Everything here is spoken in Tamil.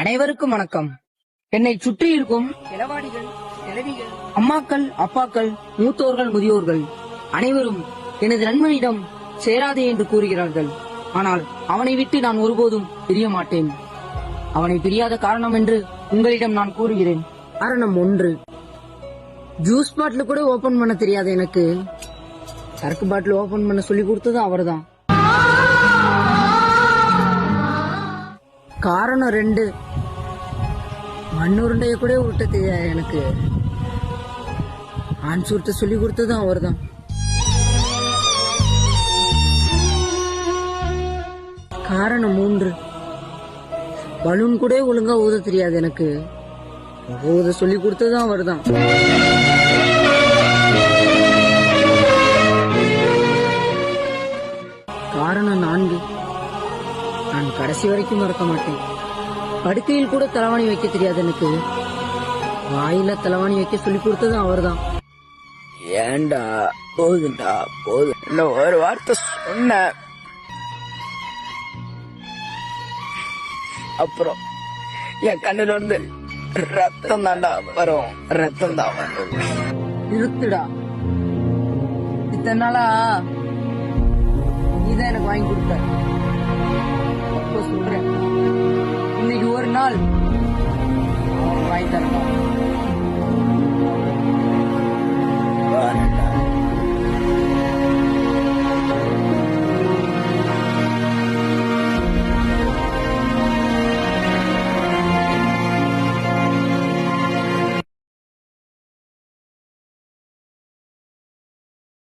அனைவருக்கும் வணக்கம். என்னை சுற்றி இருக்கும் இளவாடிகள், இளவிகள், அம்மாக்கள், அப்பாக்கள், மூத்தோர்கள், முதியோர்கள் அனைவரும் எனது நண்பனிடம் சேராதே என்று கூறுகிறார்கள். ஆனால் அவனை விட்டு நான் ஒருபோதும் பிரிய மாட்டேன். அவனை பிரியாத காரணம் என்று உங்களிடம் நான் கூறுகிறேன். காரணம் ஒன்று, ஜூஸ் பாட்டில் கூட ஓபன் பண்ண தெரியாது எனக்கு. சரக்கு பாட்டில் ஓபன் பண்ண சொல்லி கொடுத்தது அவர்தான். காரணம் 2, மண்ணுருண்டைய கூட உருட்ட தெரியாது எனக்கு. ஆண் சுருட்ட சொல்லி கொடுத்ததும் அவர்தான். காரணம் 3, பலூன் கூட ஒழுங்கா ஊத தெரியாது எனக்கு. ஊத சொல்லி கொடுத்ததும் அவர்தான். காரணம் 4, நான் கடைசி வரைக்கும் மறக்க மாட்டேன். படுக்கையில் கூட தலைவாணி வைக்க தெரியாது எனக்கு. வாயில தலைவாணி வைக்க சொல்லி கொடுத்ததும் அவர்தான். ஏண்டா போதுண்டா போதும், இன்னும் ஒரு வார்த்தை சொன்ன அப்புறம் என் கண்ணுல இருந்து ரத்தம் தாண்டா வரும், ரத்தம் தான் வரும். நிறுத்துடா. இத்தனை நாளா நீதான் எனக்கு வாங்கி கொடுத்த. அப்ப சொல்றேன், இன்னைக்கு ஒரு நாள் வாங்கி தரணும்.